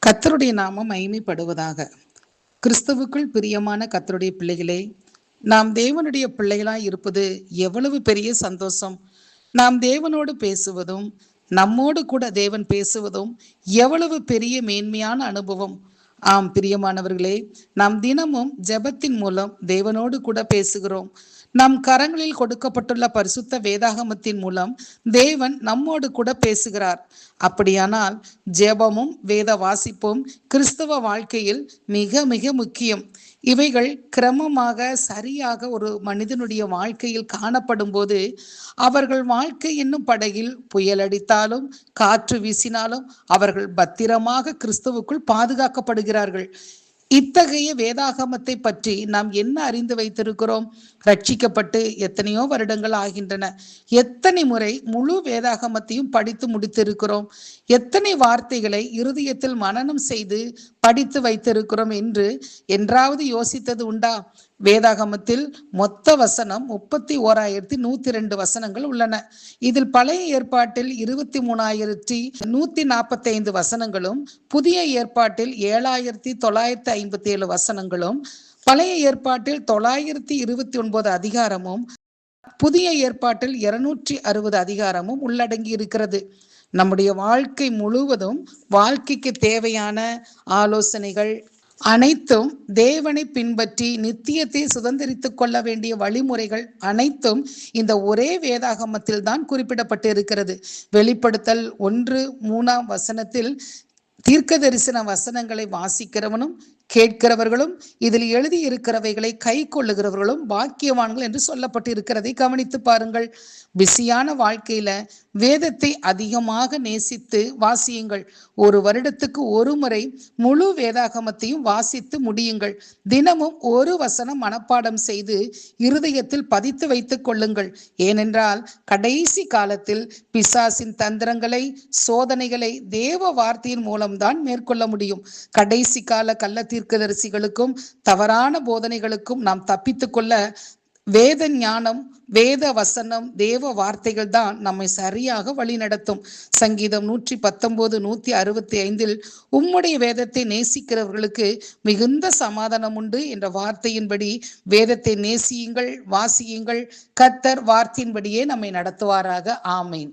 கர்த்தருடைய நாமம் மகிமைப்படுவதாக. கிறிஸ்துவுக்குள் பிரியமான கர்த்தருடைய பிள்ளைகளே, நாம் தேவனுடைய பிள்ளைகளாய் இருப்பது எவ்வளவு பெரிய சந்தோஷம். நாம் தேவனோடு பேசுவதும் நம்மோடு கூட தேவன் பேசுவதும் எவ்வளவு பெரிய மேன்மையான அனுபவம். ஆம் பிரியமானவர்களே, நாம் தினமும் ஜெபத்தின் மூலம் தேவனோடு கூட பேசுகிறோம். நம் கரங்களில் கொடுக்கப்பட்டுள்ள பரிசுத்த வேதாகமத்தின் மூலம் தேவன் நம்மோடு கூட பேசுகிறார். அப்படியானால் ஜெபமும் வேத வாசிப்பும் கிறிஸ்தவ வாழ்க்கையில் மிக மிக முக்கியம். இவைகள் கிரமமாக சரியாக ஒரு மனிதனுடைய வாழ்க்கையில் காணப்படும் போது அவர்கள் வாழ்க்கை என்னும் படகில் புயல் அடித்தாலும் காற்று வீசினாலும் அவர்கள் பத்திரமாக கிறிஸ்துவுக்குள் பாதுகாக்கப்படுகிறார்கள். இத்தகைய வேதாகமத்தை பற்றி நாம் என்ன அறிந்து வைத்திருக்கிறோம்? ரட்சிக்கப்பட்டு எத்தனையோ வருடங்கள் ஆகின்றன. எத்தனை முறை முழு வேதாகமத்தையும் படித்து முடித்திருக்கிறோம்? எத்தனை வார்த்தைகளை இருதயத்தில் மனனம் செய்து படித்து வைத்திருக்கிறோம் என்றாவது யோசித்தது உண்டா? வேதாகமத்தில் மொத்த வசனம் 31,102 வசனங்கள் உள்ளன. இதில் பழைய ஏற்பாட்டில் 23,145 வசனங்களும், புதிய ஏற்பாட்டில் 7,957 வசனங்களும், பழைய ஏற்பாட்டில் 929 அதிகாரமும், புதிய ஏற்பாட்டில் 260 அதிகாரமும் உள்ளடங்கி இருக்கிறது. நம்முடைய வாழ்க்கை முழுவதும் வாழ்க்கைக்கு தேவையான ஆலோசனைகள் அனைத்தும், தேவனை பின்பற்றி நித்தியத்தை சுதந்திரித்துக் கொள்ள வேண்டிய வழிமுறைகள் அனைத்தும் இந்த ஒரே வேதாகமத்தில் தான் குறிப்பிடப்பட்டு இருக்கிறது. வெளிப்படுத்தல் 1:3 தீர்க்க தரிசன வசனங்களை வாசிக்கிறவனும் கேட்கிறவர்களும் இதில் எழுதியிருக்கிறவைகளை கை கொள்ளுகிறவர்களும் பாக்கியவான்கள் என்று சொல்லப்பட்டு இருக்கிறதை கவனித்து பாருங்கள். பிஸியான வாழ்க்கையில வேதத்தை அதிகமாக நேசித்து வாசியுங்கள். ஒரு வருடத்துக்கு ஒரு முறை முழு வேதாகமத்தையும் வாசித்து முடியுங்கள். தினமும் ஒரு வசனம் மனப்பாடம் செய்து இருதயத்தில் பதித்து வைத்துக் கொள்ளுங்கள். ஏனென்றால் கடைசி காலத்தில் பிசாசின் தந்திரங்களை, சோதனைகளை தேவ வார்த்தையின் மூலம்தான் மேற்கொள்ள முடியும். கடைசி கால கள்ள தீர்க்கதரிசிகளுக்கும் தவறான போதனைகளுக்கும் நாம் தப்பித்துக் கொள்ள வேத ஞானம், வேத வசனம், தேவ வார்த்தைகள் தான் நம்மை சரியாக வழி நடத்தும். சங்கீதம் 119, 165 உம்முடைய வேதத்தை நேசிக்கிறவர்களுக்கு மிகுந்த சமாதானம் உண்டு என்ற வார்த்தையின்படி வேதத்தை நேசியுங்கள், வாசியுங்கள். கர்த்தர் வார்த்தையின்படியே நம்மை நடத்துவாராக. ஆமேன்.